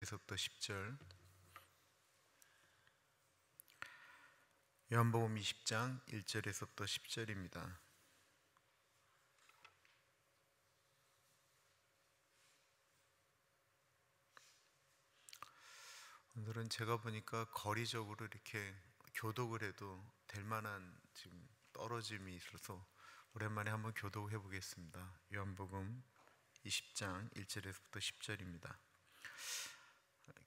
1절에서부터 10절, 요한복음 20장 1절에서부터 10절입니다. 오늘은 제가 보니까 거리적으로 이렇게 교독을 해도 될 만한 지금 떨어짐이 있어서 오랜만에 한번 교독해 보겠습니다. 요한복음 20장 1절에서부터 10절입니다.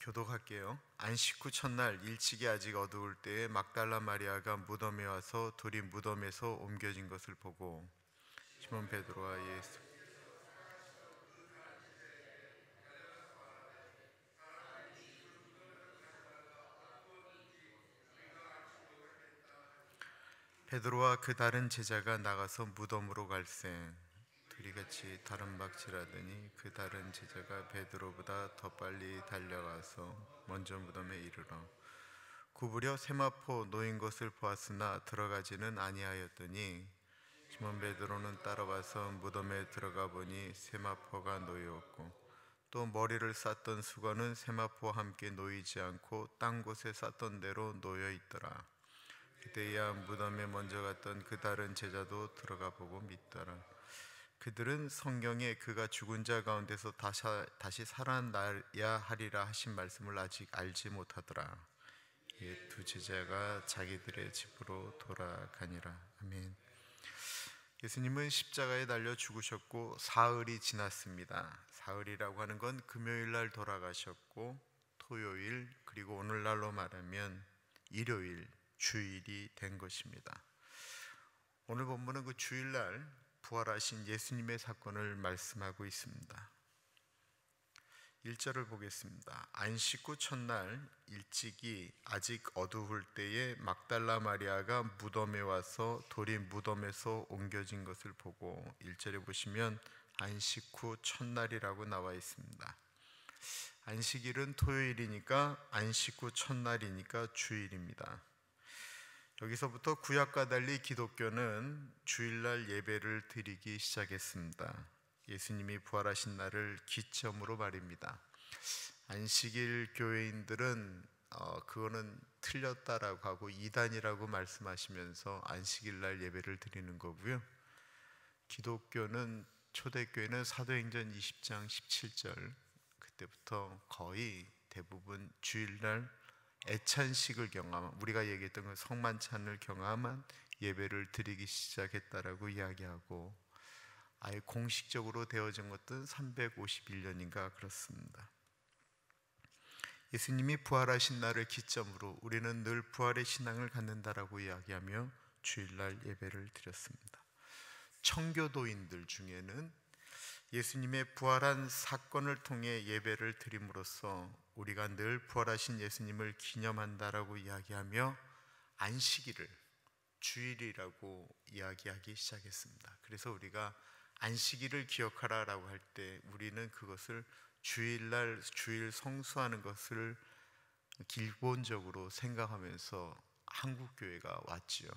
교독할게요. 안식 후 첫날 일찍이 아직 어두울 때에 막달라 마리아가 무덤에 와서 돌이 무덤에서 옮겨진 것을 보고 시몬 베드로와 베드로와 그 다른 제자가 나가서 무덤으로 갈새 둘이 같이 다름박질하더니 그 다른 제자가 베드로보다 더 빨리 달려가서 먼저 무덤에 이르러 구부려 세마포 놓인 것을 보았으나 들어가지는 아니하였더니 시몬 베드로는 따라와서 무덤에 들어가 보니 세마포가 놓였고 또 머리를 쌌던 수건은 세마포와 함께 놓이지 않고 딴 곳에 쌌던 대로 놓여 있더라. 그때야 무덤에 먼저 갔던 그 다른 제자도 들어가 보고 믿더라. 그들은 성경에 그가 죽은 자 가운데서 다시 살아나야 하리라 하신 말씀을 아직 알지 못하더라. 이 두 제자가 자기들의 집으로 돌아가니라. 아멘. 예수님은 십자가에 달려 죽으셨고 사흘이 지났습니다. 사흘이라고 하는 건 금요일 날 돌아가셨고 토요일 그리고 오늘날로 말하면 일요일 주일이 된 것입니다. 오늘 본문은 그 주일날 부활하신 예수님의 사건을 말씀하고 있습니다. 1절을 보겠습니다. 안식 후 첫날 일찍이 아직 어두울 때에 막달라 마리아가 무덤에 와서 돌이 무덤에서 옮겨진 것을 보고 1절에 보시면 안식 후 첫날이라고 나와 있습니다. 안식일은 토요일이니까 안식 후 첫날이니까 주일입니다. 여기서부터 구약과 달리 기독교는 주일날 예배를 드리기 시작했습니다. 예수님이 부활하신 날을 기점으로 말입니다. 안식일 교회인들은 그거는 틀렸다라고 하고 이단이라고 말씀하시면서 안식일 날 예배를 드리는 거고요. 기독교는 초대교회는 사도행전 20장 17절 그때부터 거의 대부분 주일날 애찬식을 경험한 우리가 얘기했던 그 성만찬을 경험한 예배를 드리기 시작했다라고 이야기하고 아예 공식적으로 되어진 것은 351년인가 그렇습니다. 예수님이 부활하신 날을 기점으로 우리는 늘 부활의 신앙을 갖는다라고 이야기하며 주일날 예배를 드렸습니다. 청교도인들 중에는 예수님의 부활한 사건을 통해 예배를 드림으로써 우리가 늘 부활하신 예수님을 기념한다라고 이야기하며 안식일을 주일이라고 이야기하기 시작했습니다. 그래서 우리가 안식일을 기억하라라고 할 때 우리는 그것을 주일날 주일 성수하는 것을 기본적으로 생각하면서 한국교회가 왔지요.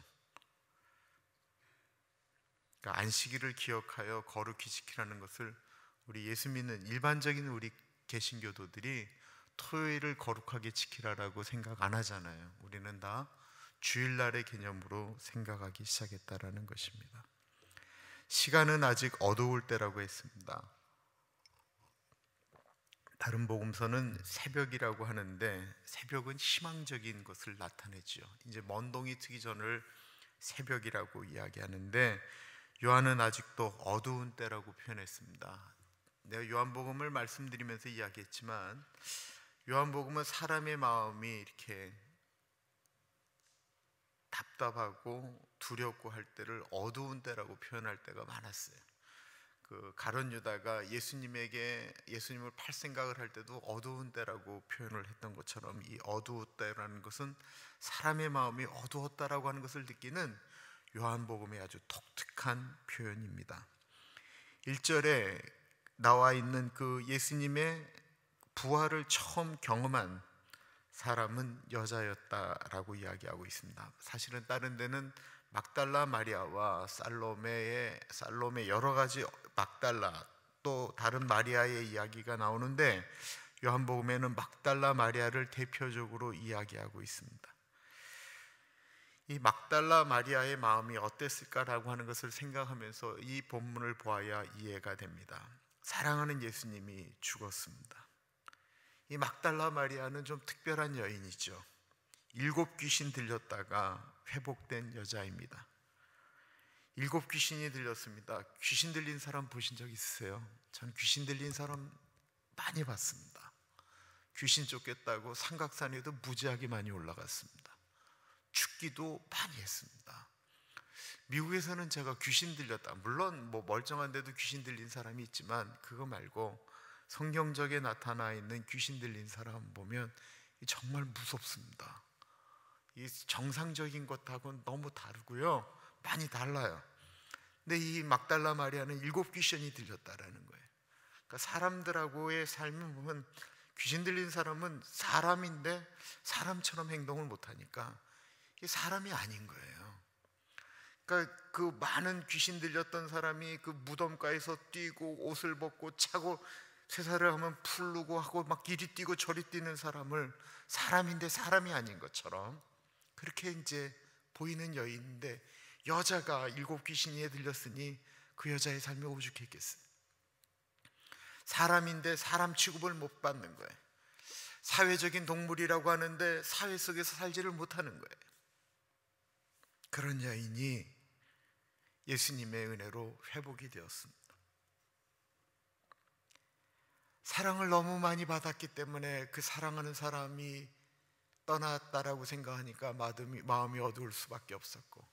그러니까 안식일을 기억하여 거룩히 지키라는 것을 우리 예수 믿는 일반적인 우리 개신교도들이 토요일을 거룩하게 지키라라고 생각 안 하잖아요. 우리는 다 주일날의 개념으로 생각하기 시작했다라는 것입니다. 시간은 아직 어두울 때라고 했습니다. 다른 복음서는 새벽이라고 하는데 새벽은 희망적인 것을 나타내죠. 이제 먼동이 트기 전을 새벽이라고 이야기하는데 요한은 아직도 어두운 때라고 표현했습니다. 내가 요한복음을 말씀드리면서 이야기했지만 요한복음은 사람의 마음이 이렇게 답답하고 두렵고 할 때를 어두운 때라고 표현할 때가 많았어요. 그 가룟 유다가 예수님을 팔 생각을 할 때도 어두운 때라고 표현을 했던 것처럼 이 어두웠다라는 것은 사람의 마음이 어두웠다라고 하는 것을 느끼는 요한복음의 아주 독특한 표현입니다. 1절에 나와 있는 그 예수님의 부활을 처음 경험한 사람은 여자였다라고 이야기하고 있습니다. 사실은 다른 데는 막달라 마리아와 살로메 여러 가지 막달라 또 다른 마리아의 이야기가 나오는데 요한복음에는 막달라 마리아를 대표적으로 이야기하고 있습니다. 이 막달라 마리아의 마음이 어땠을까라고 하는 것을 생각하면서 이 본문을 보아야 이해가 됩니다. 사랑하는 예수님이 죽었습니다. 이 막달라 마리아는 좀 특별한 여인이죠. 7 귀신 들렸다가 회복된 여자입니다. 7 귀신이 들렸습니다. 귀신 들린 사람 보신 적 있으세요? 전 귀신 들린 사람 많이 봤습니다. 귀신 쫓겠다고 삼각산에도 무지하게 많이 올라갔습니다. 죽기도 많이 했습니다. 미국에서는 제가 귀신 들렸다, 물론 뭐 멀쩡한데도 귀신 들린 사람이 있지만 그거 말고 성경적에 나타나 있는 귀신 들린 사람 보면 정말 무섭습니다. 이 정상적인 것하고는 너무 다르고요, 많이 달라요. 근데 이 막달라 마리아는 7 귀신이 들렸다라는 거예요. 그러니까 사람들하고의 삶을 보면 귀신 들린 사람은 사람인데 사람처럼 행동을 못하니까 이게 사람이 아닌 거예요. 그러니까 그 많은 귀신 들렸던 사람이 그 무덤가에서 뛰고 옷을 벗고 차고 세살을 하면 풀르고 하고 막 이리 뛰고 저리 뛰는 사람을 사람인데 사람이 아닌 것처럼 그렇게 이제 보이는 여인인데, 여자가 7 귀신이 들렸으니 그 여자의 삶이 오죽했겠어요. 사람인데 사람 취급을 못 받는 거예요. 사회적인 동물이라고 하는데 사회 속에서 살지를 못하는 거예요. 그런 여인이 예수님의 은혜로 회복이 되었습니다. 사랑을 너무 많이 받았기 때문에 그 사랑하는 사람이 떠났다라고 생각하니까 마음이 어두울 수밖에 없었고,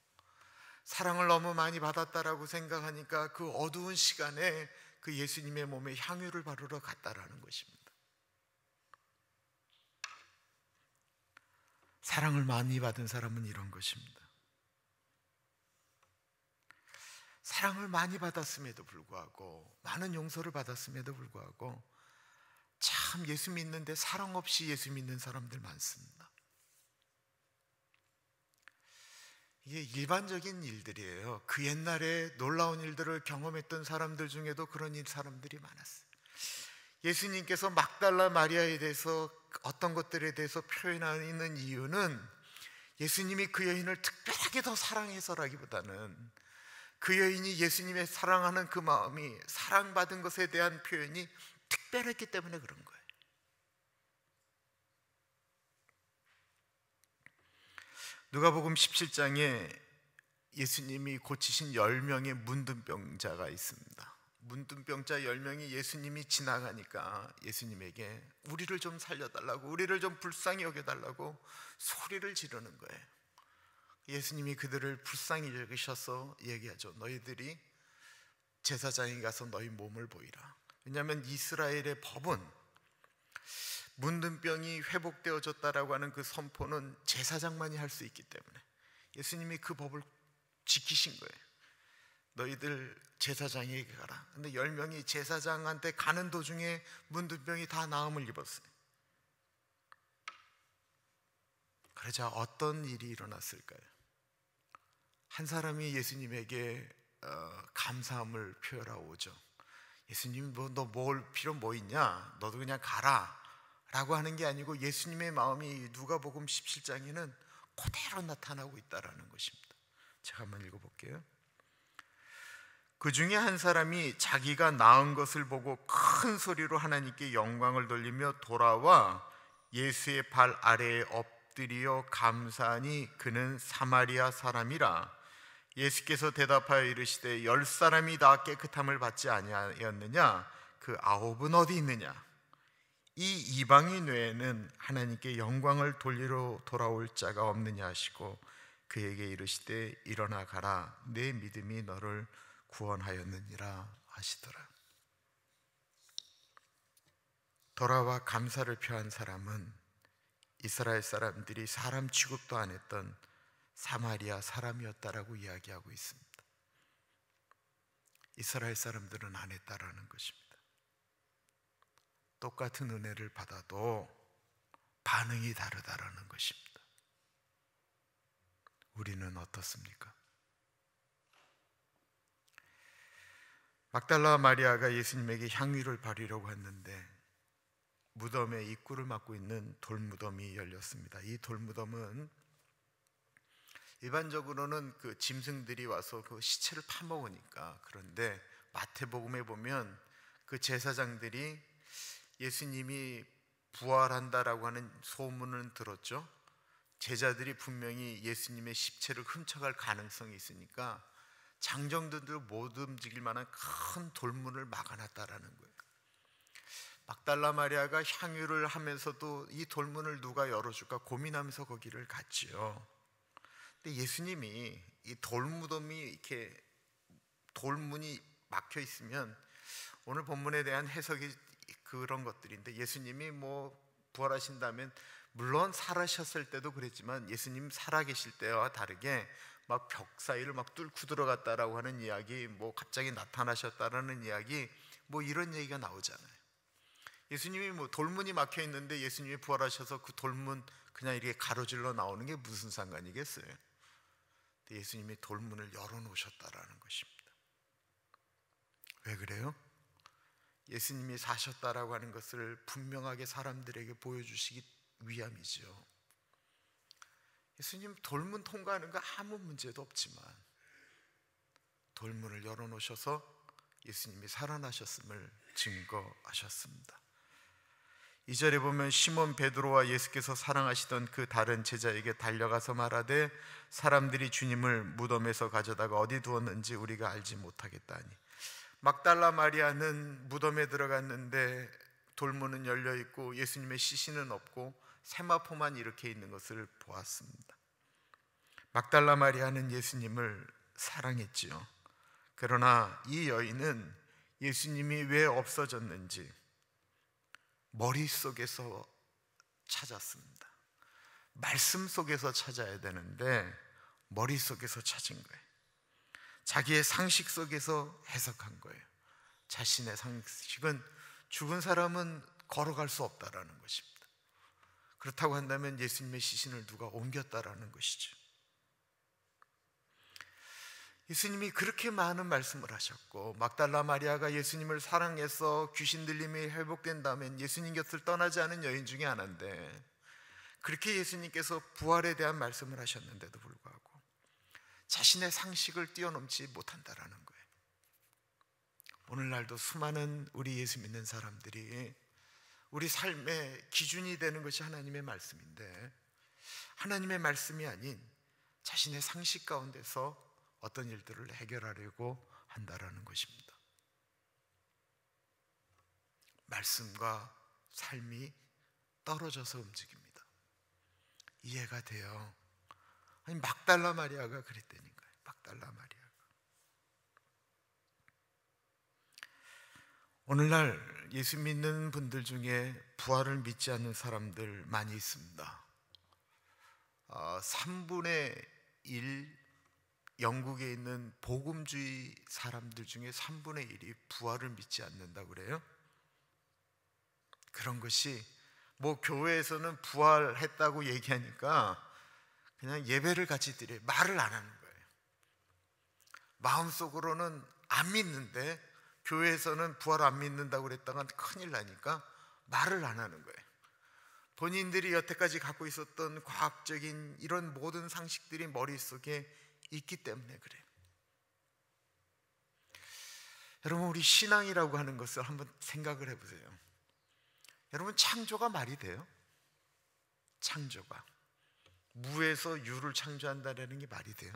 사랑을 너무 많이 받았다라고 생각하니까 그 어두운 시간에 그 예수님의 몸에 향유를 바르러 갔다라는 것입니다. 사랑을 많이 받은 사람은 이런 것입니다. 사랑을 많이 받았음에도 불구하고, 많은 용서를 받았음에도 불구하고 참 예수 믿는데 사랑 없이 예수 믿는 사람들 많습니다. 이게 일반적인 일들이에요. 그 옛날에 놀라운 일들을 경험했던 사람들 중에도 그런 사람들이 많았어요. 예수님께서 막달라 마리아에 대해서 어떤 것들에 대해서 표현하는 이유는 예수님이 그 여인을 특별하게 더 사랑해서라기보다는 그 여인이 예수님의 사랑하는 그 마음이 사랑받은 것에 대한 표현이 특별했기 때문에 그런 거예요. 누가복음 17장에 예수님이 고치신 10명의 문둥병자가 있습니다. 문둥병자 10명이 예수님이 지나가니까 예수님에게 우리를 좀 살려달라고, 우리를 좀 불쌍히 여겨달라고 소리를 지르는 거예요. 예수님이 그들을 불쌍히 여기셔서 얘기하죠. 너희들이 제사장에 가서 너희 몸을 보이라. 왜냐하면 이스라엘의 법은 문둥병이 회복되어졌다라고 하는 그 선포는 제사장만이 할 수 있기 때문에 예수님이 그 법을 지키신 거예요. 너희들 제사장에게 가라. 근데 10명이 제사장한테 가는 도중에 문둥병이 다 나음을 입었어요. 그러자 어떤 일이 일어났을까요? 한 사람이 예수님에게 감사함을 표현하고 오죠. 예수님, 너 뭘 필요 뭐 있냐? 너도 그냥 가라 라고 하는 게 아니고 예수님의 마음이 누가복음 17장에는 그대로 나타나고 있다라는 것입니다. 제가 한번 읽어볼게요. 그 중에 한 사람이 자기가 낳은 것을 보고 큰 소리로 하나님께 영광을 돌리며 돌아와 예수의 발 아래에 엎드려 감사하니 그는 사마리아 사람이라. 예수께서 대답하여 이르시되 10사람이 다 깨끗함을 받지 아니하였느냐? 그 9은 어디 있느냐? 이 이방인 외에는 하나님께 영광을 돌리러 돌아올 자가 없느냐 하시고 그에게 이르시되 일어나 가라, 내 믿음이 너를 구원하였느니라 하시더라. 돌아와 감사를 표한 사람은 이스라엘 사람들이 사람 취급도 안 했던 사마리아 사람이었다라고 이야기하고 있습니다. 이스라엘 사람들은 안 했다라는 것입니다. 똑같은 은혜를 받아도 반응이 다르다라는 것입니다. 우리는 어떻습니까? 막달라 마리아가 예수님에게 향유를 바르려고 했는데 무덤의 입구를 막고 있는 돌무덤이 열렸습니다. 이 돌무덤은 일반적으로는 그 짐승들이 와서 그 시체를 파먹으니까. 그런데 마태복음에 보면 그 제사장들이 예수님이 부활한다라고 하는 소문은 들었죠. 제자들이 분명히 예수님의 십체를 훔쳐갈 가능성이 있으니까 장정들도 못 움직일 만한 큰 돌문을 막아놨다라는 거예요. 막달라 마리아가 향유를 하면서도 이 돌문을 누가 열어줄까 고민하면서 거기를 갔지요. 근데 예수님이 이 돌무덤이 이렇게 돌문이 막혀 있으면 오늘 본문에 대한 해석이 그런 것들인데, 예수님이 뭐 부활하신다면 물론 살아셨을 때도 그랬지만 예수님 살아계실 때와 다르게 막 벽 사이를 막 뚫고 들어갔다라고 하는 이야기, 뭐 갑자기 나타나셨다라는 이야기, 뭐 이런 얘기가 나오잖아요. 예수님이 뭐 돌문이 막혀 있는데 예수님이 부활하셔서 그 돌문 그냥 이렇게 가로질러 나오는 게 무슨 상관이겠어요? 예수님이 돌문을 열어놓으셨다라는 것입니다. 왜 그래요? 예수님이 사셨다라고 하는 것을 분명하게 사람들에게 보여주시기 위함이죠. 예수님 돌문 통과하는 거 아무 문제도 없지만 돌문을 열어놓으셔서 예수님이 살아나셨음을 증거하셨습니다. 2절에 보면 시몬 베드로와 예수께서 사랑하시던 그 다른 제자에게 달려가서 말하되 사람들이 주님을 무덤에서 가져다가 어디 두었는지 우리가 알지 못하겠다니. 막달라 마리아는 무덤에 들어갔는데 돌문은 열려 있고 예수님의 시신은 없고 세마포만 이렇게 있는 것을 보았습니다. 막달라 마리아는 예수님을 사랑했지요. 그러나 이 여인은 예수님이 왜 없어졌는지 머릿속에서 찾았습니다. 말씀 속에서 찾아야 되는데 머릿속에서 찾은 거예요. 자기의 상식 속에서 해석한 거예요. 자신의 상식은 죽은 사람은 걸어갈 수 없다라는 것입니다. 그렇다고 한다면 예수님의 시신을 누가 옮겼다라는 것이죠. 예수님이 그렇게 많은 말씀을 하셨고 막달라 마리아가 예수님을 사랑해서 귀신 들림이 회복된다면 예수님 곁을 떠나지 않은 여인 중에 하나인데, 그렇게 예수님께서 부활에 대한 말씀을 하셨는데도 불구하고 자신의 상식을 뛰어넘지 못한다라는 거예요. 오늘날도 수많은 우리 예수 믿는 사람들이 우리 삶의 기준이 되는 것이 하나님의 말씀인데 하나님의 말씀이 아닌 자신의 상식 가운데서 어떤 일들을 해결하려고 한다라는 것입니다. 말씀과 삶이 떨어져서 움직입니다. 이해가 돼요. 아니 막달라 마리아가 그랬다니까요. 막달라 마리아가. 오늘날 예수 믿는 분들 중에 부활을 믿지 않는 사람들 많이 있습니다. 3분의 1 영국에 있는 복음주의 사람들 중에 3분의 1이 부활을 믿지 않는다고 그래요. 그런 것이 뭐 교회에서는 부활했다고 얘기하니까 그냥 예배를 같이 드려요. 말을 안 하는 거예요. 마음속으로는 안 믿는데 교회에서는 부활 안 믿는다고 그랬다가 큰일 나니까 말을 안 하는 거예요. 본인들이 여태까지 갖고 있었던 과학적인 이런 모든 상식들이 머릿속에 있기 때문에 그래요. 여러분, 우리 신앙이라고 하는 것을 한번 생각을 해보세요. 여러분, 창조가 말이 돼요? 창조가 무에서 유를 창조한다는 게 말이 돼요?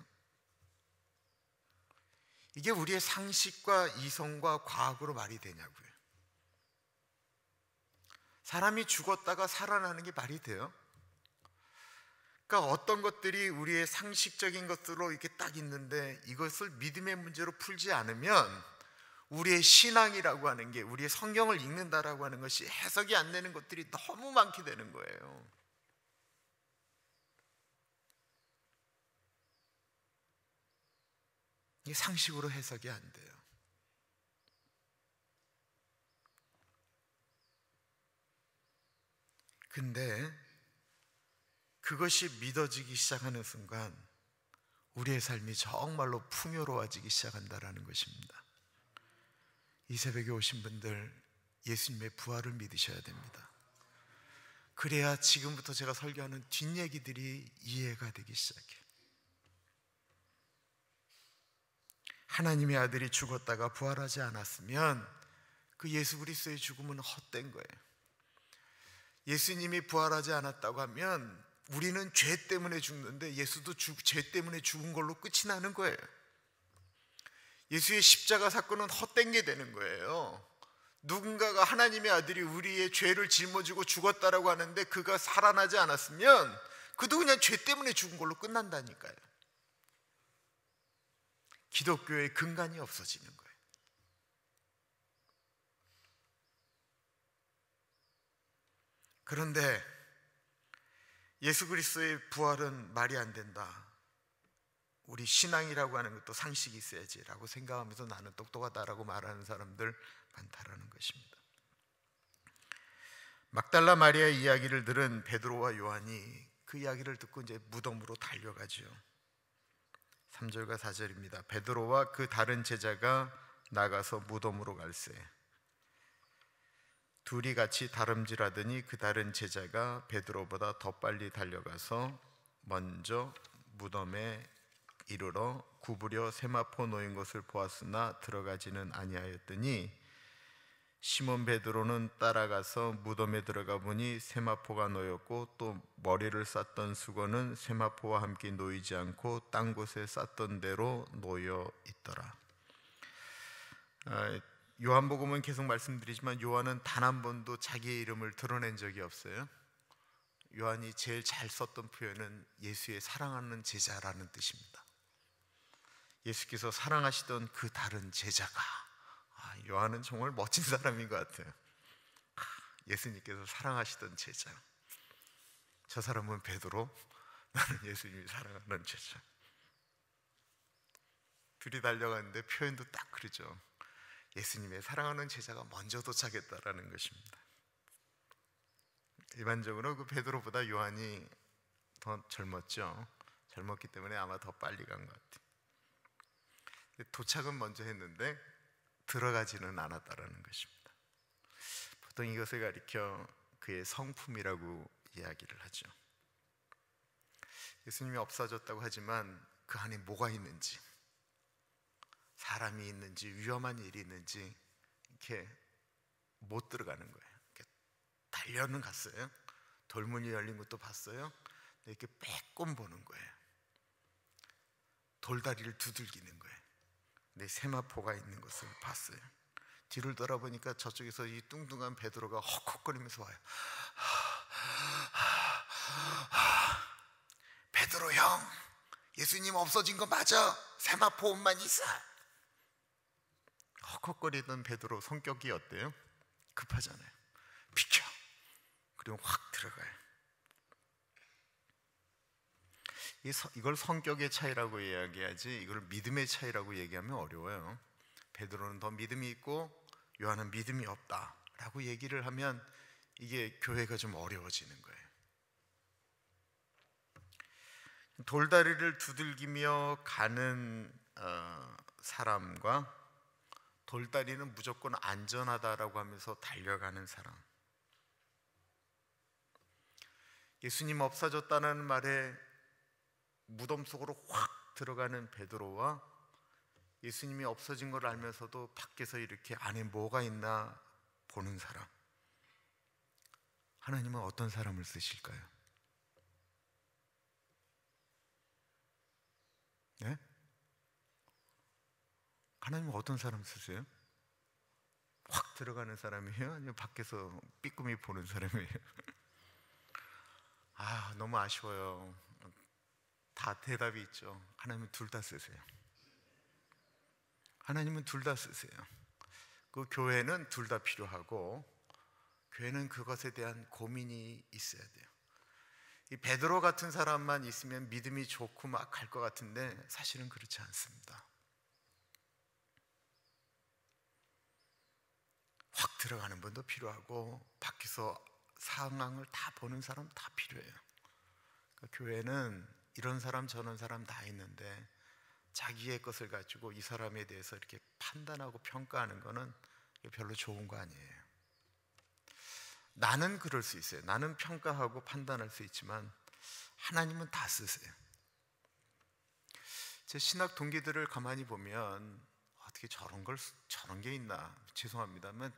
이게 우리의 상식과 이성과 과학으로 말이 되냐고요. 사람이 죽었다가 살아나는 게 말이 돼요? 그러니까 어떤 것들이 우리의 상식적인 것으로 이렇게 딱 있는데 이것을 믿음의 문제로 풀지 않으면 우리의 신앙이라고 하는 게, 우리의 성경을 읽는다라고 하는 것이 해석이 안 되는 것들이 너무 많게 되는 거예요. 이게 상식으로 해석이 안 돼요. 근데 그것이 믿어지기 시작하는 순간 우리의 삶이 정말로 풍요로워지기 시작한다라는 것입니다. 이 새벽에 오신 분들, 예수님의 부활을 믿으셔야 됩니다. 그래야 지금부터 제가 설교하는 뒷얘기들이 이해가 되기 시작해요. 하나님의 아들이 죽었다가 부활하지 않았으면 그 예수 그리스도의 죽음은 헛된 거예요. 예수님이 부활하지 않았다고 하면 우리는 죄 때문에 죽는데 예수도 죄 때문에 죽은 걸로 끝이 나는 거예요. 예수의 십자가 사건은 헛된 게 되는 거예요. 누군가가 하나님의 아들이 우리의 죄를 짊어지고 죽었다라고 하는데 그가 살아나지 않았으면 그도 그냥 죄 때문에 죽은 걸로 끝난다니까요. 기독교의 근간이 없어지는 거예요. 그런데 예수 그리스도의 부활은 말이 안 된다. 우리 신앙이라고 하는 것도 상식이 있어야지 라고 생각하면서 나는 똑똑하다라고 말하는 사람들 많다라는 것입니다. 막달라 마리아의 이야기를 들은 베드로와 요한이 그 이야기를 듣고 이제 무덤으로 달려가죠. 3절과 4절입니다. 베드로와 그 다른 제자가 나가서 무덤으로 갈새 둘이 같이 다름질하더니 그 다른 제자가 베드로보다 더 빨리 달려가서 먼저 무덤에 이르러 구부려 세마포 놓인 것을 보았으나 들어가지는 아니하였더니 시몬 베드로는 따라가서 무덤에 들어가 보니 세마포가 놓였고 또 머리를 쌌던 수건은 세마포와 함께 놓이지 않고 딴 곳에 쌌던 대로 놓여 있더라. 요한복음은 계속 말씀드리지만 요한은 단 한 번도 자기의 이름을 드러낸 적이 없어요. 요한이 제일 잘 썼던 표현은 예수의 사랑하는 제자라는 뜻입니다. 예수께서 사랑하시던 그 다른 제자가, 요한은 정말 멋진 사람인 것 같아요. 예수님께서 사랑하시던 제자, 저 사람은 베드로, 나는 예수님이 사랑하는 제자. 둘이 달려가는데 표현도 딱 그러죠. 예수님의 사랑하는 제자가 먼저 도착했다라는 것입니다. 일반적으로 그 베드로보다 요한이 더 젊었죠. 젊었기 때문에 아마 더 빨리 간 것 같아요. 도착은 먼저 했는데 들어가지는 않았다라는 것입니다. 보통 이것을 가리켜 그의 성품이라고 이야기를 하죠. 예수님이 없어졌다고 하지만 그 안에 뭐가 있는지, 사람이 있는지 위험한 일이 있는지 이렇게 못 들어가는 거예요. 이렇게 달려는 갔어요. 돌문이 열린 것도 봤어요. 이렇게 빼꼼 보는 거예요. 돌다리를 두들기는 거예요. 내 세마포가 있는 것을 봤어요. 뒤를 돌아보니까 저쪽에서 이 뚱뚱한 베드로가 헉헉거리면서 와요. 베드로 형, 예수님 없어진 거 맞아? 세마포 옷만 있어. 헉헉거리던 베드로 성격이 어때요? 급하잖아요. 비켜. 그리고 확 들어가요. 이걸 성격의 차이라고 이야기하지 이걸 믿음의 차이라고 얘기하면 어려워요. 베드로는 더 믿음이 있고 요한은 믿음이 없다라고 얘기를 하면 이게 교회가 좀 어려워지는 거예요. 돌다리를 두들기며 가는 사람과 돌다리는 무조건 안전하다라고 하면서 달려가는 사람, 예수님 없어졌다는 말에 무덤 속으로 확 들어가는 베드로와 예수님이 없어진 걸 알면서도 밖에서 이렇게 안에 뭐가 있나 보는 사람, 하나님은 어떤 사람을 쓰실까요? 네? 하나님은 어떤 사람 쓰세요? 확 들어가는 사람이에요? 아니면 밖에서 삐끔이 보는 사람이에요? 너무 아쉬워요. 다 대답이 있죠. 하나님은 둘 다 쓰세요. 하나님은 둘 다 쓰세요. 그 교회는 둘 다 필요하고 교회는 그것에 대한 고민이 있어야 돼요. 이 베드로 같은 사람만 있으면 믿음이 좋고 막 갈 것 같은데 사실은 그렇지 않습니다. 확 들어가는 분도 필요하고 밖에서 상황을 다 보는 사람 다 필요해요. 그러니까 교회는 이런 사람 저런 사람 다 있는데 자기의 것을 가지고 이 사람에 대해서 이렇게 판단하고 평가하는 거는 별로 좋은 거 아니에요. 나는 그럴 수 있어요. 나는 평가하고 판단할 수 있지만 하나님은 다 쓰세요. 제 신학 동기들을 가만히 보면 어떻게 저런 게 있나, 죄송합니다만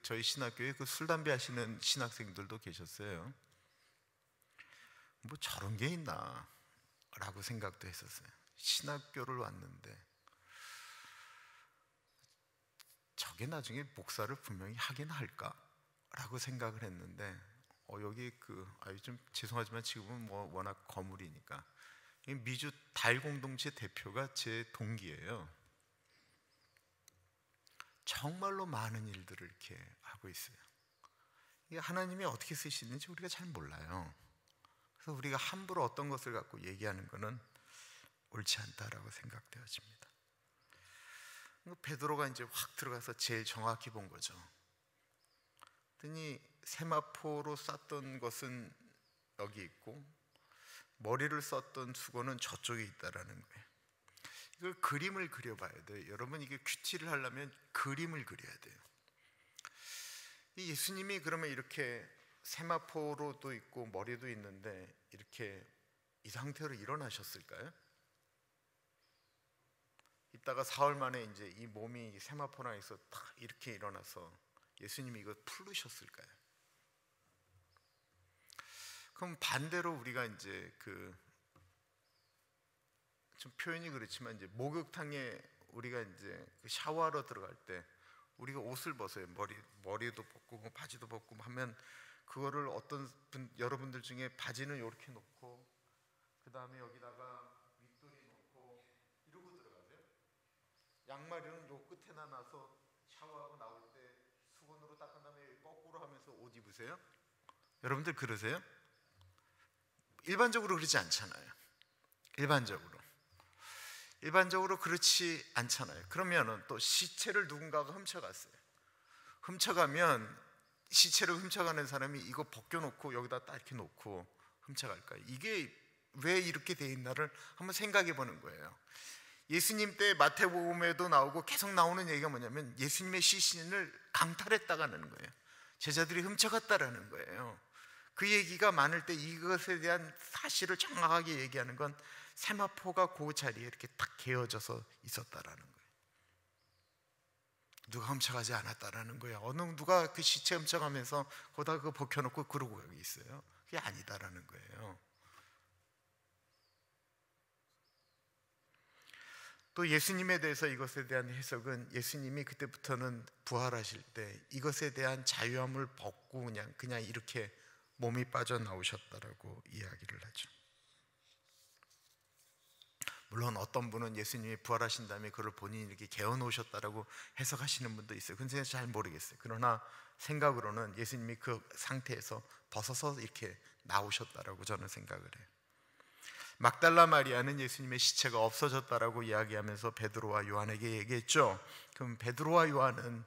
저희 신학교에 술 담배 하시는 신학생들도 계셨어요. 뭐 저런 게 있나 라고 생각도 했었어요. 신학교를 왔는데 저게 나중에 목사를 분명히 하긴 할까 라고 생각을 했는데 여기 좀 죄송하지만 지금은 뭐 워낙 거물이니까 미주 달 공동체 대표가 제 동기예요. 정말로 많은 일들을 이렇게 하고 있어요. 이게 하나님이 어떻게 쓰시는지 우리가 잘 몰라요. 그래서 우리가 함부로 어떤 것을 갖고 얘기하는 것은 옳지 않다라고 생각되어집니다. 베드로가 이제 확 들어가서 제일 정확히 본 거죠. 그랬더니 세마포로 쌌던 것은 여기 있고 머리를 썼던 수건은 저쪽에 있다라는 거예요. 이걸 그림을 그려봐야 돼요. 여러분, 이게 큐티를 하려면 그림을 그려야 돼요. 이 예수님이 그러면 이렇게 세마포로도 있고 머리도 있는데 이렇게 이 상태로 일어나셨을까요? 이따가 사흘 만에 이제 이 몸이 세마포로에서 탁 이렇게 일어나서 예수님이 이거 풀으셨을까요? 그럼 반대로 우리가 이제 좀 표현이 그렇지만 이제 목욕탕에 우리가 이제 샤워하러 들어갈 때 우리가 옷을 벗어요. 머리도 벗고 바지도 벗고 하면 그거를 여러분들 중에 바지는 이렇게 놓고 그 다음에 여기다가 윗돌이 놓고 이러고 들어가세요. 양말은 요 끝에나 놔서 샤워하고 나올 때 수건으로 닦은 다음에 거꾸로 하면서 옷 입으세요? 여러분들 그러세요? 일반적으로 그러지 않잖아요. 일반적으로 그렇지 않잖아요. 그러면 또 시체를 누군가가 훔쳐갔어요. 시체를 훔쳐가는 사람이 이거 벗겨놓고 여기다 딱 이렇게 놓고 훔쳐갈까요? 이게 왜 이렇게 돼 있나를 한번 생각해 보는 거예요. 예수님 때 마태복음에도 나오고 계속 나오는 얘기가 뭐냐면 예수님의 시신을 강탈했다가는 거예요. 제자들이 훔쳐갔다라는 거예요. 그 얘기가 많을 때 이것에 대한 사실을 정확하게 얘기하는 건 세마포가 그 자리에 이렇게 딱 개어져서 있었다라는 거예요. 누가 훔쳐가지 않았다라는 거예요. 누가 그 시체 훔쳐가면서 거기다 그거 벗겨놓고 그러고 여기 있어요. 그게 아니다라는 거예요. 또 예수님에 대해서 이것에 대한 해석은 예수님이 그때부터는 부활하실 때 이것에 대한 자유함을 벗고 그냥 이렇게 몸이 빠져나오셨다라고 이야기를 하죠. 물론 어떤 분은 예수님이 부활하신 다음에 그걸 본인이 이렇게 개어놓으셨다라고 해석하시는 분도 있어요. 그건 잘 모르겠어요. 그러나 생각으로는 예수님이 그 상태에서 벗어서 이렇게 나오셨다라고 저는 생각을 해요. 막달라 마리아는 예수님의 시체가 없어졌다라고 이야기하면서 베드로와 요한에게 얘기했죠. 그럼 베드로와 요한은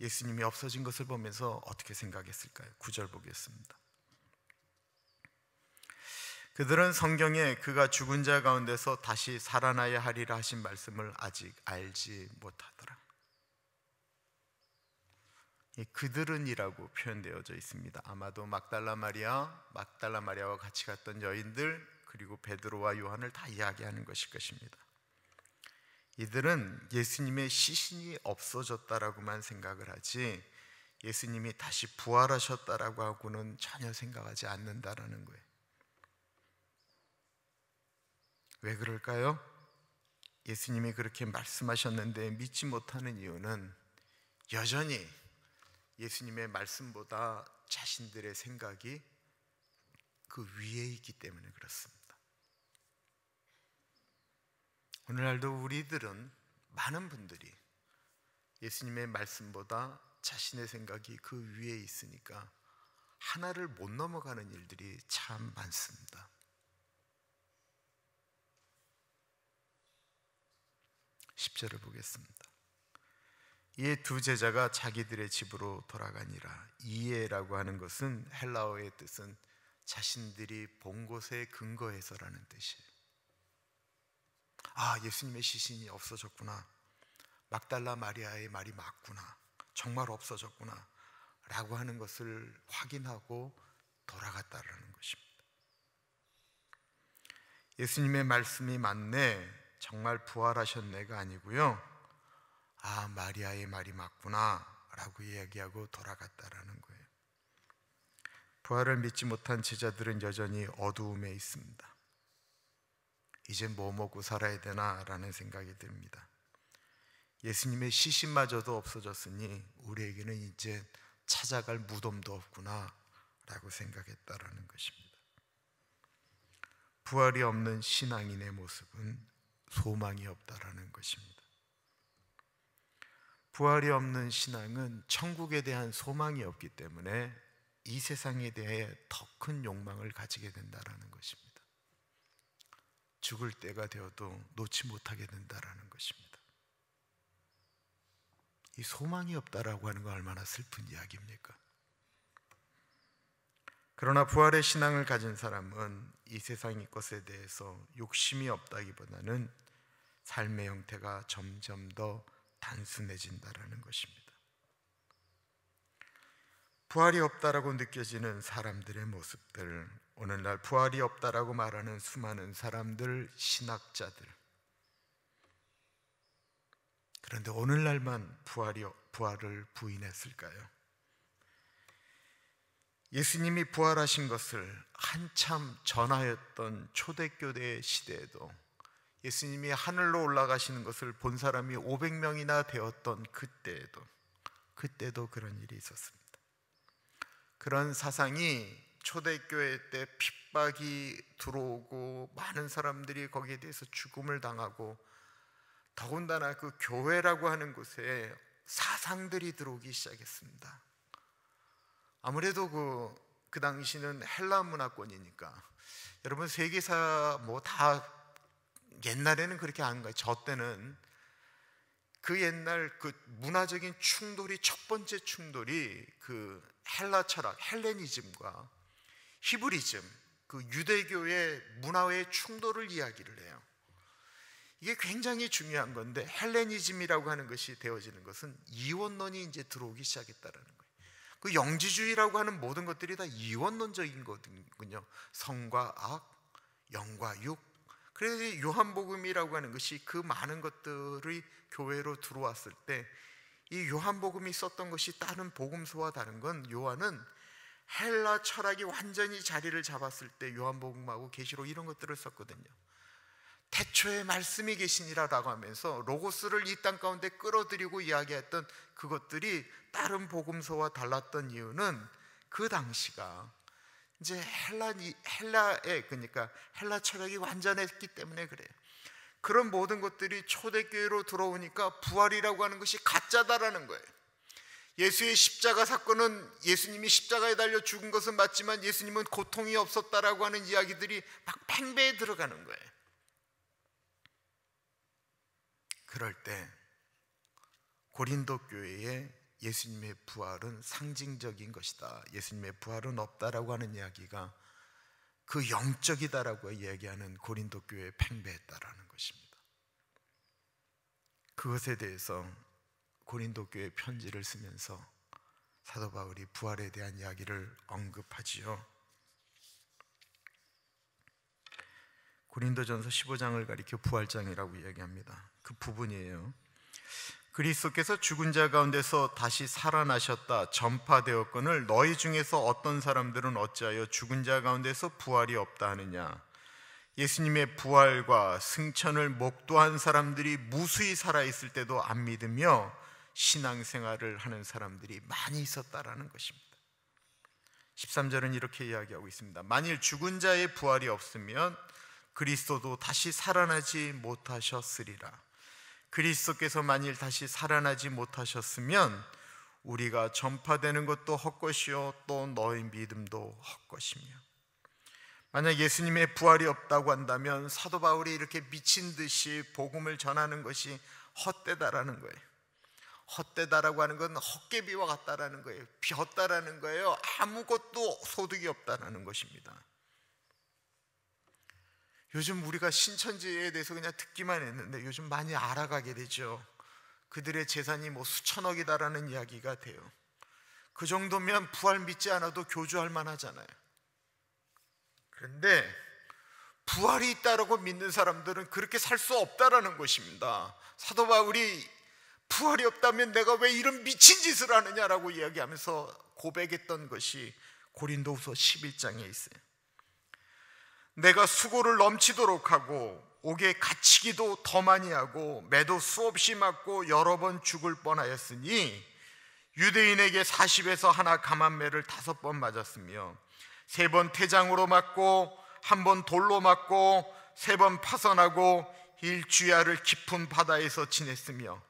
예수님이 없어진 것을 보면서 어떻게 생각했을까요? 9절 보겠습니다. 그들은 성경에 그가 죽은 자 가운데서 다시 살아나야 하리라 하신 말씀을 아직 알지 못하더라. 그들은이라고 표현되어져 있습니다. 아마도 막달라 마리아와 같이 갔던 여인들, 그리고 베드로와 요한을 다 이야기하는 것일 것입니다. 이들은 예수님의 시신이 없어졌다라고만 생각을 하지 예수님이 다시 부활하셨다라고 하고는 전혀 생각하지 않는다라는 거예요. 왜 그럴까요? 예수님이 그렇게 말씀하셨는데 믿지 못하는 이유는 여전히 예수님의 말씀보다 자신들의 생각이 그 위에 있기 때문에 그렇습니다. 오늘날도 우리들은 많은 분들이 예수님의 말씀보다 자신의 생각이 그 위에 있으니까 하나를 못 넘어가는 일들이 참 많습니다. 10절을 보겠습니다. 이에 두 제자가 자기들의 집으로 돌아가니라. 이에라고 하는 것은 헬라어의 뜻은 자신들이 본 곳에 근거해서라는 뜻이에요. 예수님의 시신이 없어졌구나, 막달라 마리아의 말이 맞구나, 정말 없어졌구나 라고 하는 것을 확인하고 돌아갔다라는 것입니다. 예수님의 말씀이 맞네, 정말 부활하셨네가 아니고요, 아, 마리아의 말이 맞구나 라고 이야기하고 돌아갔다라는 거예요. 부활을 믿지 못한 제자들은 여전히 어두움에 있습니다. 이제 뭐 먹고 살아야 되나 라는 생각이 듭니다. 예수님의 시신마저도 없어졌으니 우리에게는 이제 찾아갈 무덤도 없구나 라고 생각했다라는 것입니다. 부활이 없는 신앙인의 모습은 소망이 없다라는 것입니다. 부활이 없는 신앙은 천국에 대한 소망이 없기 때문에 이 세상에 대해 더 큰 욕망을 가지게 된다라는 것입니다. 죽을 때가 되어도 놓지 못하게 된다라는 것입니다. 이 소망이 없다라고 하는 건 얼마나 슬픈 이야기입니까? 그러나 부활의 신앙을 가진 사람은 이 세상의 것에 대해서 욕심이 없다기보다는 삶의 형태가 점점 더 단순해진다라는 것입니다. 부활이 없다라고 느껴지는 사람들의 모습들, 오늘날 부활이 없다라고 말하는 수많은 사람들, 신학자들, 그런데 오늘날만 부활을 부인했을까요? 예수님이 부활하신 것을 한참 전하였던 초대교회 시대에도, 예수님이 하늘로 올라가시는 것을 본 사람이 500명이나 되었던 그때도 그런 일이 있었습니다. 그런 사상이 초대교회 때 핍박이 들어오고 많은 사람들이 거기에 대해서 죽음을 당하고, 더군다나 그 교회라고 하는 곳에 사상들이 들어오기 시작했습니다. 아무래도 그 당시는 헬라 문화권이니까, 여러분 세계사 뭐 다 옛날에는 그렇게 안 가요. 저 때는 그 옛날 그 문화적인 충돌이, 첫 번째 충돌이 그 헬라 철학, 헬레니즘과 히브리즘, 그 유대교의 문화의 충돌을 이야기를 해요. 이게 굉장히 중요한 건데, 헬레니즘이라고 하는 것이 되어지는 것은 이원론이 이제 들어오기 시작했다라는 거예요. 그 영지주의라고 하는 모든 것들이 다 이원론적인 거군요. 성과 악, 영과 육. 그래서 요한복음이라고 하는 것이 그 많은 것들이 교회로 들어왔을 때, 이 요한복음이 썼던 것이 다른 복음서와 다른 건, 요한은 헬라 철학이 완전히 자리를 잡았을 때 요한복음하고 계시록 이런 것들을 썼거든요. 태초에 말씀이 계시니라라고 하면서 로고스를 이 땅 가운데 끌어들이고 이야기했던 그것들이 다른 복음서와 달랐던 이유는 그 당시가 이제 헬라의, 그러니까 헬라 철학이 완전했기 때문에 그래요. 그런 모든 것들이 초대교회로 들어오니까 부활이라고 하는 것이 가짜다라는 거예요. 예수의 십자가 사건은, 예수님이 십자가에 달려 죽은 것은 맞지만 예수님은 고통이 없었다라고 하는 이야기들이 막 팽배해 들어가는 거예요. 그럴 때 고린도 교회에 예수님의 부활은 상징적인 것이다, 예수님의 부활은 없다라고 하는 이야기가 그 영적이다라고 이야기하는 고린도 교회에 팽배했다라는 것입니다. 그것에 대해서 고린도 교회 편지를 쓰면서 사도 바울이 부활에 대한 이야기를 언급하지요. 고린도전서 15장을 가리켜 부활장이라고 이야기합니다. 그 부분이에요. 그리스도께서 죽은 자 가운데서 다시 살아나셨다 전파되었거늘 너희 중에서 어떤 사람들은 어찌하여 죽은 자 가운데서 부활이 없다 하느냐. 예수님의 부활과 승천을 목도한 사람들이 무수히 살아있을 때도 안 믿으며 신앙생활을 하는 사람들이 많이 있었다라는 것입니다. 13절은 이렇게 이야기하고 있습니다. 만일 죽은 자의 부활이 없으면 그리스도도 다시 살아나지 못하셨으리라. 그리스도께서 만일 다시 살아나지 못하셨으면 우리가 전파되는 것도 헛것이요 또 너희 믿음도 헛것이며. 만약 예수님의 부활이 없다고 한다면 사도 바울이 이렇게 미친 듯이 복음을 전하는 것이 헛되다라는 거예요. 헛되다라고 하는 건 헛개비와 같다라는 거예요. 비었다라는 거예요. 아무것도 소득이 없다라는 것입니다. 요즘 우리가 신천지에 대해서 그냥 듣기만 했는데 요즘 많이 알아가게 되죠. 그들의 재산이 뭐 수천억이다라는 이야기가 돼요. 그 정도면 부활 믿지 않아도 교주할 만하잖아요. 그런데 부활이 있다라고 믿는 사람들은 그렇게 살 수 없다라는 것입니다. 사도 바울이 부활이 없다면 내가 왜 이런 미친 짓을 하느냐라고 이야기하면서 고백했던 것이 고린도후서 11장에 있어요. 내가 수고를 넘치도록 하고 옥에 갇히기도 더 많이 하고 매도 수없이 맞고 여러 번 죽을 뻔하였으니 유대인에게 40에서 하나 감한매를 5번 맞았으며 3번 태장으로 맞고 1번 돌로 맞고 3번 파선하고 일주야를 깊은 바다에서 지냈으며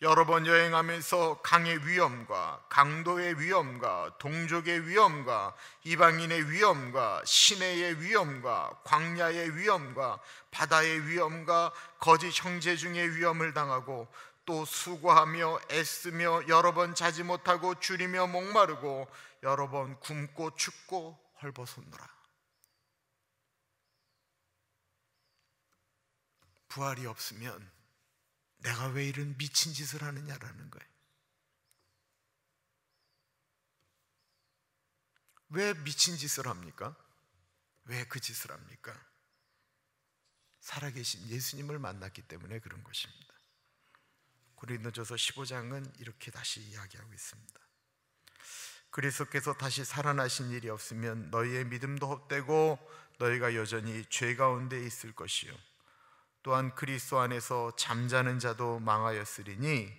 여러 번 여행하면서 강의 위험과 강도의 위험과 동족의 위험과 이방인의 위험과 시내의 위험과 광야의 위험과 바다의 위험과 거짓 형제 중의 위험을 당하고 또 수고하며 애쓰며 여러 번 자지 못하고 줄이며 목마르고 여러 번 굶고 춥고 헐벗었노라. 부활이 없으면 내가 왜 이런 미친 짓을 하느냐라는 거예요. 왜 미친 짓을 합니까? 왜 그 짓을 합니까? 살아계신 예수님을 만났기 때문에 그런 것입니다. 고린도전서 15장은 이렇게 다시 이야기하고 있습니다. 그리스도께서 다시 살아나신 일이 없으면 너희의 믿음도 헛되고 너희가 여전히 죄 가운데 있을 것이요 또한 그리스도 안에서 잠자는 자도 망하였으리니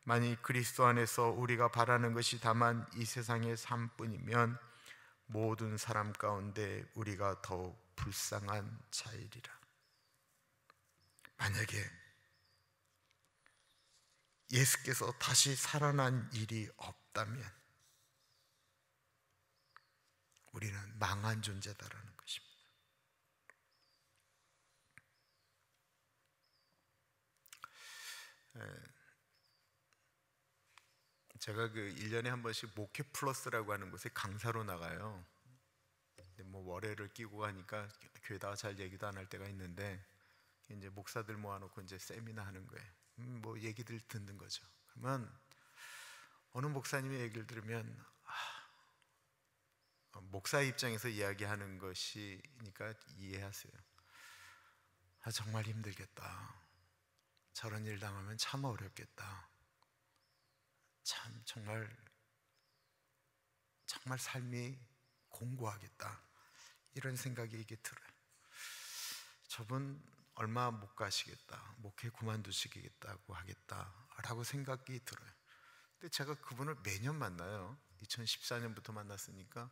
만일 그리스도 안에서 우리가 바라는 것이 다만 이 세상의 삶뿐이면 모든 사람 가운데 우리가 더욱 불쌍한 자이리라. 만약에 예수께서 다시 살아난 일이 없다면 우리는 망한 존재다라는 것입니다. 제가 그 1년에 한 번씩 목회 플러스라고 하는 곳에 강사로 나가요. 근데 뭐 월회를 끼고 가니까 교회다가 잘 얘기도 안 할 때가 있는데 이제 목사들 모아놓고 이제 세미나 하는 거예요. 뭐 얘기들 듣는 거죠. 그러면 어느 목사님의 얘기를 들으면 목사 입장에서 이야기하는 것이니까 이해하세요. 정말 힘들겠다. 저런 일 당하면 참 어렵겠다. 참 정말 삶이 공고하겠다. 이런 생각이 이게 들어요. 저분 얼마 못 가시겠다. 목회 그만두시겠다고 하겠다라고 생각이 들어요. 근데 제가 그분을 매년 만나요. 2014년부터 만났으니까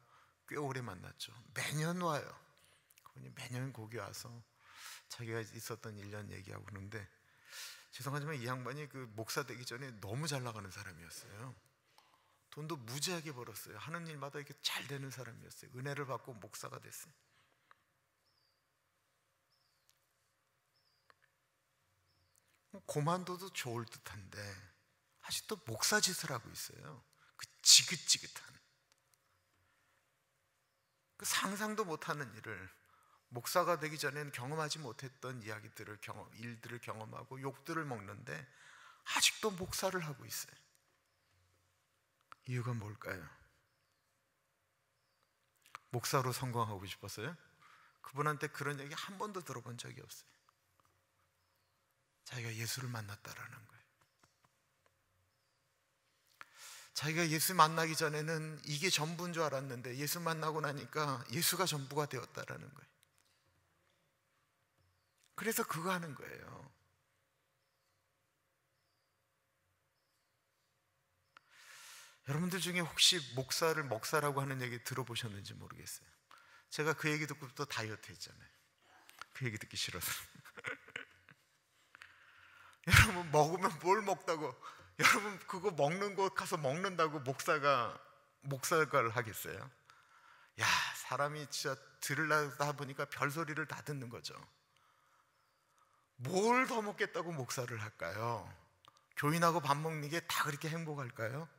꽤 오래 만났죠. 매년 와요. 그분이 매년 거기 와서 자기가 있었던 1년 얘기하고 그러는데 죄송하지만 이 양반이 그 목사 되기 전에 너무 잘 나가는 사람이었어요. 돈도 무지하게 벌었어요. 하는 일마다 이렇게 잘 되는 사람이었어요. 은혜를 받고 목사가 됐어요. 고만둬도 좋을 듯한데 아직도 목사 짓을 하고 있어요. 그 지긋지긋한 그 상상도 못하는 일을 목사가 되기 전에는 경험하지 못했던 일들을 경험하고 욕들을 먹는데 아직도 목사를 하고 있어요. 이유가 뭘까요? 목사로 성공하고 싶었어요? 그분한테 그런 얘기 한 번도 들어본 적이 없어요. 자기가 예수를 만났다라는 거예요. 자기가 예수 만나기 전에는 이게 전부인 줄 알았는데 예수 만나고 나니까 예수가 전부가 되었다라는 거예요. 그래서 그거 하는 거예요. 여러분들 중에 혹시 목사라고 하는 얘기 들어보셨는지 모르겠어요. 제가 그 얘기 듣고부터 다이어트 했잖아요. 그 얘기 듣기 싫어서. 여러분 먹으면 뭘 먹다고 여러분 그거 먹는 곳 가서 먹는다고 목사를 하겠어요? 야, 사람이 진짜 들으려다 보니까 별소리를 다 듣는 거죠. 뭘 더 먹겠다고 목사를 할까요? 교인하고 밥 먹는 게 다 그렇게 행복할까요?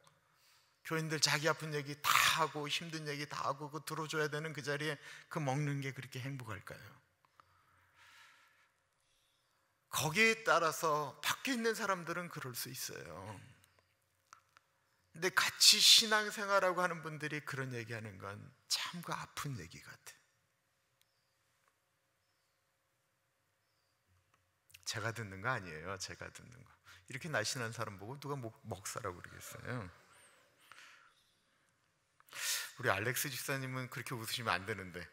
교인들 자기 아픈 얘기 다 하고 힘든 얘기 다 하고 그 들어줘야 되는 그 자리에 그 먹는 게 그렇게 행복할까요? 거기에 따라서 밖에 있는 사람들은 그럴 수 있어요. 근데 같이 신앙생활하고 하는 분들이 그런 얘기하는 건 참 그 아픈 얘기 같아. 제가 듣는 거 아니에요. 제가 듣는 거. 이렇게 날씬한 사람 보고 누가 목사라고 그러겠어요? 우리 알렉스 집사님은 그렇게 웃으시면 안 되는데.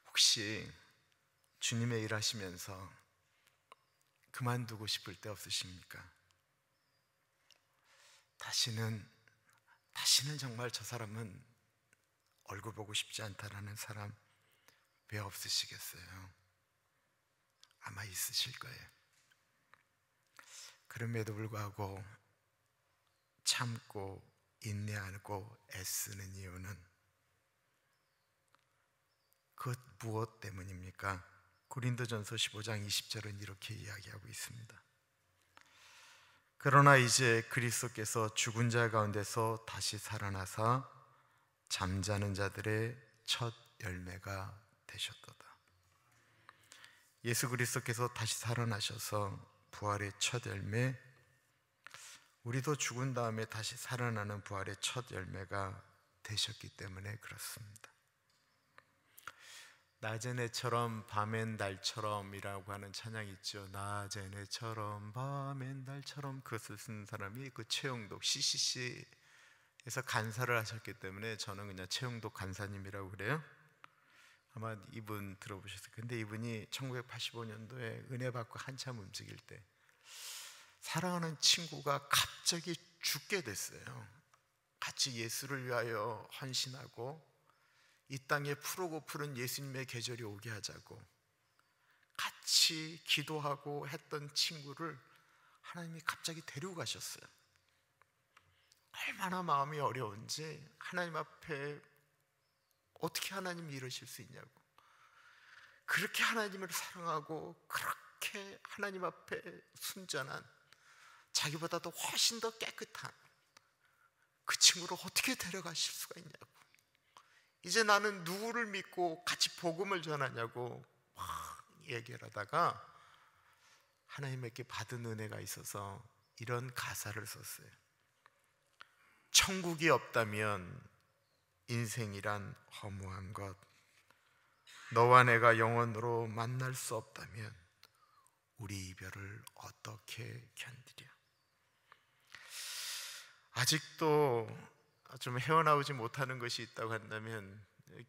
혹시 주님의 일 하시면서 그만두고 싶을 때 없으십니까? 다시는 정말 저 사람은 얼굴 보고 싶지 않다라는 사람 왜 없으시겠어요? 아마 있으실 거예요. 그럼에도 불구하고 참고 인내하고 애쓰는 이유는 그 무엇 때문입니까? 고린도전서 15장 20절은 이렇게 이야기하고 있습니다. 그러나 이제 그리스도께서 죽은 자 가운데서 다시 살아나사 잠자는 자들의 첫 열매가 되셨도다. 예수 그리스도께서 다시 살아나셔서 부활의 첫 열매, 우리도 죽은 다음에 다시 살아나는 부활의 첫 열매가 되셨기 때문에 그렇습니다. 낮엔 해처럼 밤엔 달처럼이라고 하는 찬양이 있죠. 낮엔 해처럼 밤엔 달처럼. 그것을 쓴 사람이 그 최영독 CCC에서 간사를 하셨기 때문에 저는 그냥 최영독 간사님이라고 그래요. 아마 이분 들어보셨어요. 근데 이분이 1985년도에 은혜 받고 한참 움직일 때 사랑하는 친구가 갑자기 죽게 됐어요. 같이 예수를 위하여 헌신하고 이 땅에 푸르고 푸른 예수님의 계절이 오게 하자고 같이 기도하고 했던 친구를 하나님이 갑자기 데리고 가셨어요. 얼마나 마음이 어려운지 하나님 앞에 어떻게 하나님이 이러실 수 있냐고, 그렇게 하나님을 사랑하고 그렇게 하나님 앞에 순전한, 자기보다도 훨씬 더 깨끗한 그 친구를 어떻게 데려가실 수가 있냐고, 이제 나는 누구를 믿고 같이 복음을 전하냐고 막 얘기를 하다가 하나님께 받은 은혜가 있어서 이런 가사를 썼어요. 천국이 없다면 인생이란 허무한 것, 너와 내가 영원으로 만날 수 없다면 우리 이별을 어떻게 견디랴. 아직도 좀 헤어나오지 못하는 것이 있다고 한다면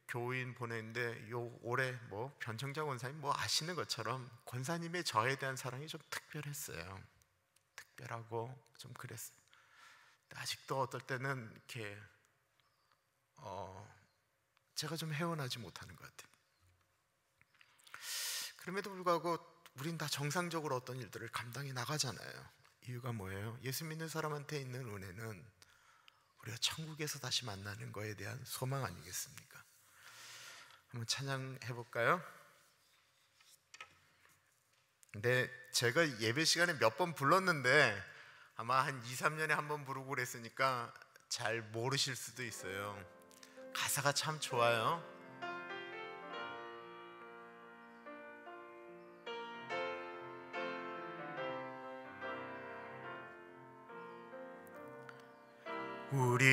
교인 보냈는데 올해 변청자 권사님 아시는 것처럼 권사님의 저에 대한 사랑이 좀 특별했어요. 특별하고 좀 그랬어요. 아직도 어떨 때는 이렇게 제가 좀 헤어나지 못하는 것 같아요. 그럼에도 불구하고 우린 다 정상적으로 어떤 일들을 감당해 나가잖아요. 이유가 뭐예요? 예수 믿는 사람한테 있는 은혜는 우리가 천국에서 다시 만나는 거에 대한 소망 아니겠습니까? 한번 찬양해 볼까요? 근데 제가 예배 시간에 몇 번 불렀는데 아마 한 2, 3년에 한 번 부르고 그랬으니까 잘 모르실 수도 있어요. 가사가 참 좋아요. 우리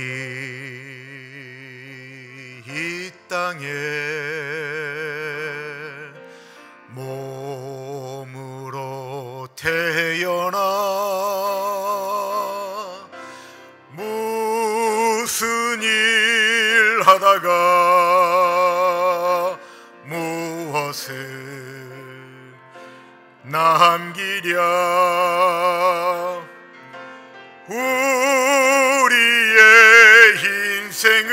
이 땅에 몸으로 태어나 무슨 일 하다가 무엇을 남기랴. 우리의 인생을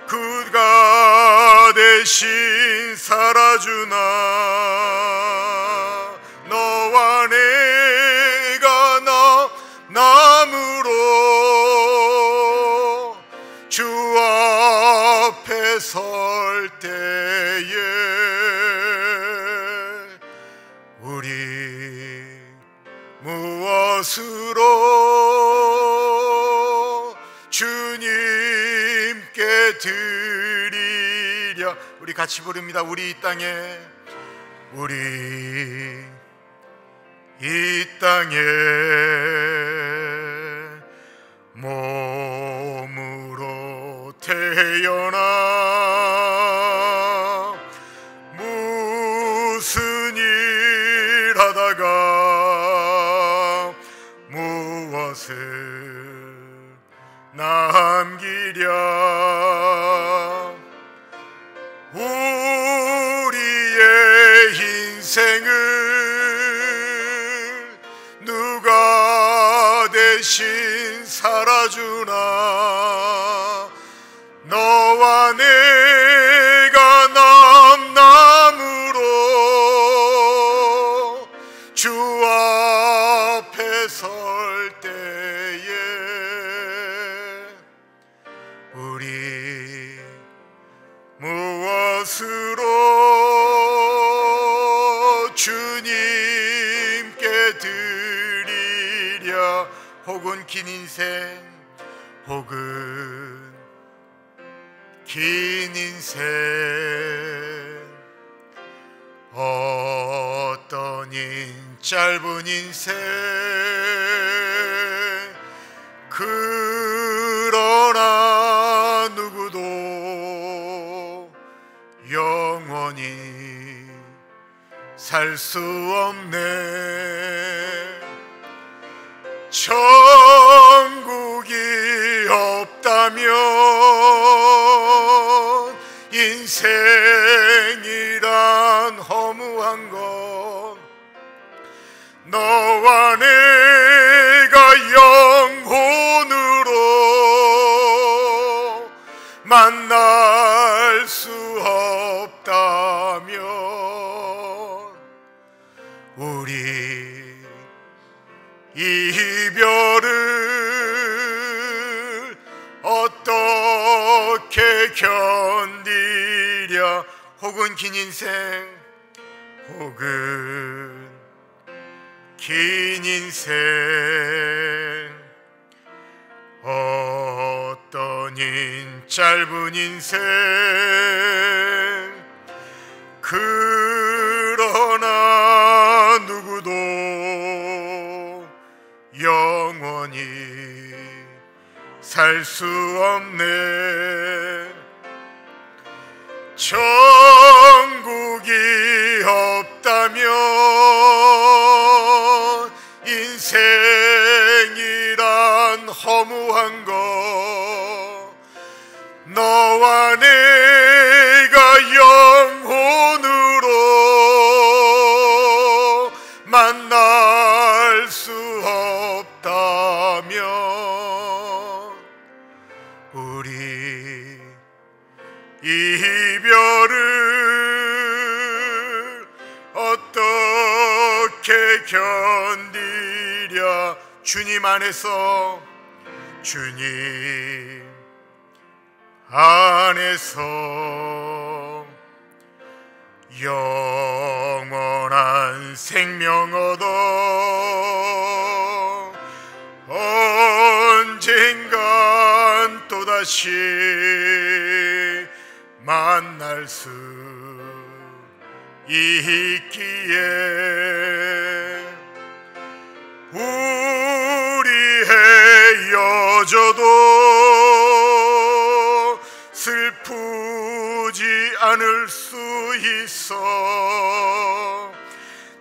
그가 대신 살아주나. 너와 내가 남으로 주 앞에 설 때에 우리 무엇으로 주님께 드리랴. 우리 같이 부릅니다. 우리 이 땅에 우리 이 땅에 몸으로 태어나 무슨 일 하다가 무엇을 남기랴. 우리의 인생을 누가 대신 살아주나. 너와 내가 남남으로 주 앞에 설 때에 우리 무엇으로 주님께 드리랴. 혹은 긴 인생, 혹은 긴 인생, 어떠닌 짧은 인생, 그러나 누구도 영원히 살 수 없네. 천국이 없다면 인생이란 허무한 것. 너와 내가 영혼으로 만날 수 없다면 우리 이별을 어떻게 견디랴. 혹은 긴 인생, 혹은 긴 인생, 어떠닌 짧은 인생, 그러나 누구도 영원히 살 수 없네. 천국이 없다면 인생이란 허무한 것. 너와 내가 영혼으로 만날 수 없다면 우리 이별을 어떻게 견디랴. 주님 안에서, 주님 안에서 영원한 생명 얻어 언젠간 또다시 만날 수 있기에 우리 헤어져도 슬프지 않을 수 있어.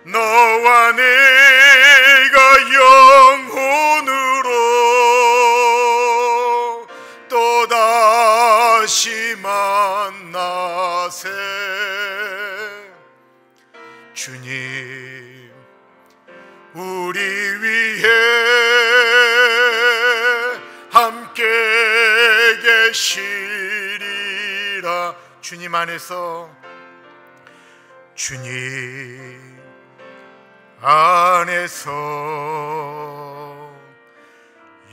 너와 내가 영혼으로 또다시 만나세. 주님 우리 위해 함께 계시리라. 주님 안에서, 주님 안에서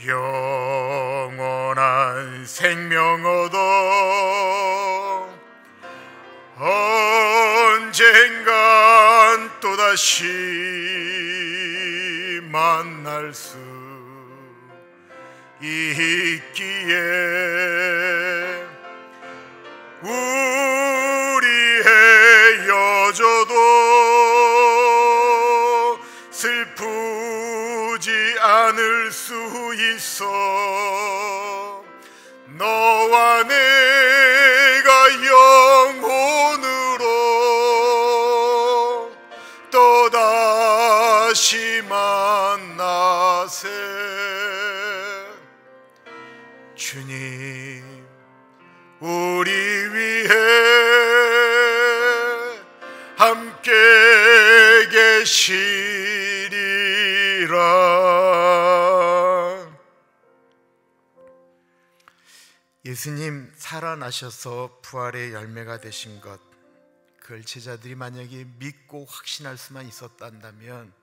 영원한 생명 얻어 언젠간 또다시 만날 수 있기에 우리 헤어져도 않을 수 있어. 너와 내가 영혼으로 또다시 만나세. 주님 우리 위해 함께 계시리라. 예수님 살아나셔서 부활의 열매가 되신 것, 그걸 제자들이 만약에 믿고 확신할 수만 있었단다면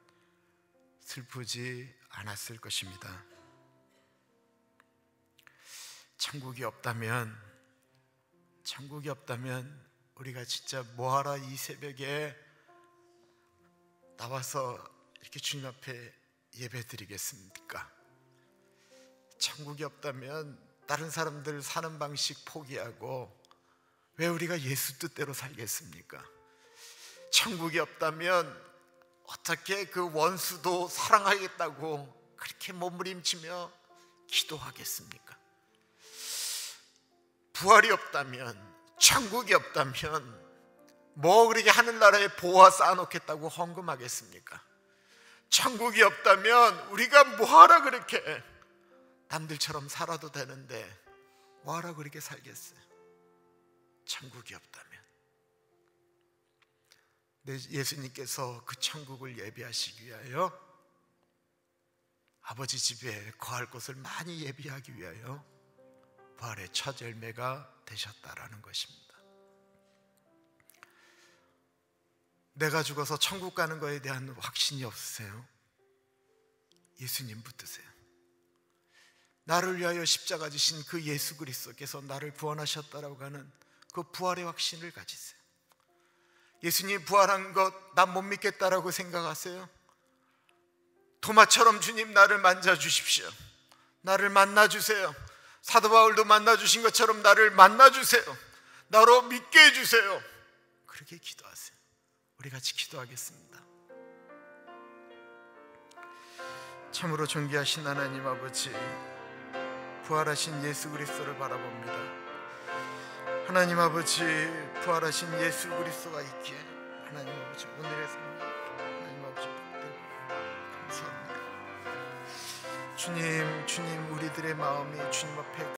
슬프지 않았을 것입니다. 천국이 없다면 우리가 진짜 뭐하라 이 새벽에 나와서 이렇게 주님 앞에 예배 드리겠습니까? 천국이 없다면 다른 사람들 사는 방식 포기하고 왜 우리가 예수 뜻대로 살겠습니까? 천국이 없다면 어떻게 그 원수도 사랑하겠다고 그렇게 몸부림치며 기도하겠습니까? 부활이 없다면, 천국이 없다면 뭐 그렇게 하늘나라에 보화 쌓아놓겠다고 헌금하겠습니까? 천국이 없다면 우리가 뭐하라 그렇게 남들처럼 살아도 되는데 뭐하라 그렇게 살겠어요? 천국이 없다면. 예수님께서 그 천국을 예비하시기 위하여 아버지 집에 거할 곳을 많이 예비하기 위하여 부활의 첫 열매가 되셨다라는 것입니다. 내가 죽어서 천국 가는 것에 대한 확신이 없으세요? 예수님 붙드세요. 나를 위하여 십자가 지신 그 예수 그리스도께서 나를 구원하셨다라고 하는 그 부활의 확신을 가지세요. 예수님 부활한 것 난 못 믿겠다라고 생각하세요? 토마처럼 주님 나를 만져주십시오. 나를 만나주세요. 사도 바울도 만나주신 것처럼 나를 만나주세요. 나로 믿게 해주세요. 그렇게 기도하세요. 우리 같이 기도하겠습니다. 참으로 존귀하신 하나님 아버지, 부활하신 예수 그리스도를 바라봅니다. 하나님 아버지, 부활하신 예수 그리스도가 있기에 하나님 아버지 오늘의 삶을 하나님 아버지 복되고 감사합니다. 주님 우리들의 마음이 주님 앞에